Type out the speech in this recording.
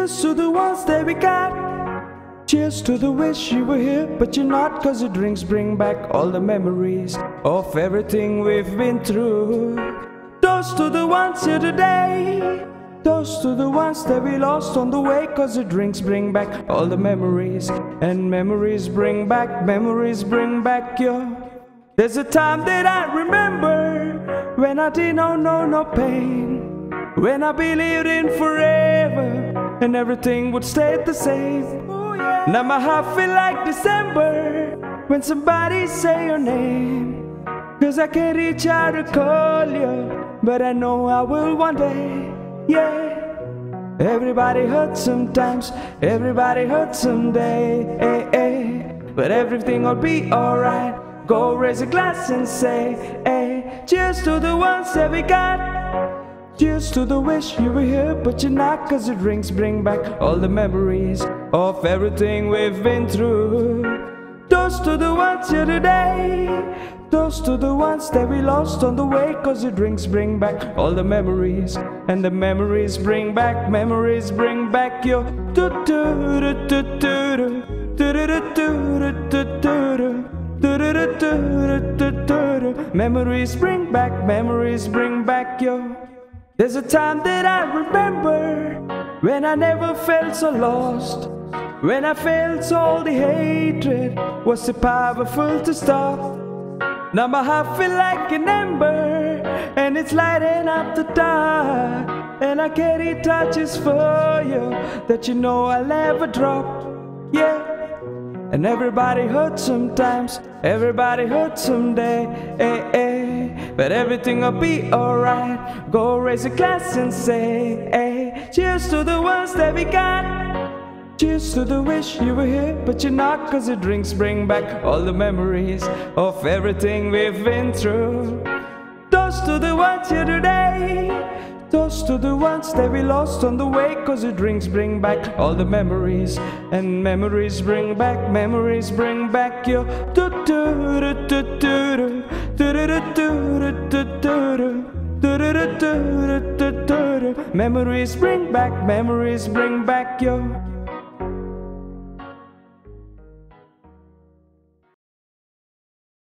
Cheers to the ones that we got. Cheers to the wish you were here, but you're not. 'Cause the drinks bring back all the memories of everything we've been through. Toast to the ones here today. Toast to the ones that we lost on the way. 'Cause the drinks bring back all the memories, and memories bring back your. There's a time that I remember when I didn't know no pain, when I believed in forever and everything would stay the same. Now my heart feel like December when somebody say your name. 'Cause I can't reach out to call you, but I know I will one day. Yeah. Everybody hurts sometimes, everybody hurts someday. But everything will be alright. Go raise a glass and say, hey, cheers to the ones that we got. Cheers to the wish you were here, but you're not. 'Cause the drinks bring back all the memories of everything we've been through. Toast to the ones here today. Toast to the ones that we lost on the way. 'Cause the drinks bring back all the memories, and the memories bring back your. Memories bring back your. There's a time that I remember when I never felt so lost, when I felt all the hatred was too powerful to stop. Now my heart feel like an ember, and it's lighting up the dark, and I carry torches for you that you know I'll never drop. Yeah. And everybody hurts sometimes, everybody hurts someday. But everything will be alright. Go raise a glass and say, hey, cheers to the ones that we got. Cheers to the wish you were here, but you're not. 'Cause the drinks bring back all the memories of everything we've been through. Toast to the ones here today. Toast to the ones that we lost on the way. 'Cause the drinks bring back all the memories, and memories bring back your. Memories bring back your.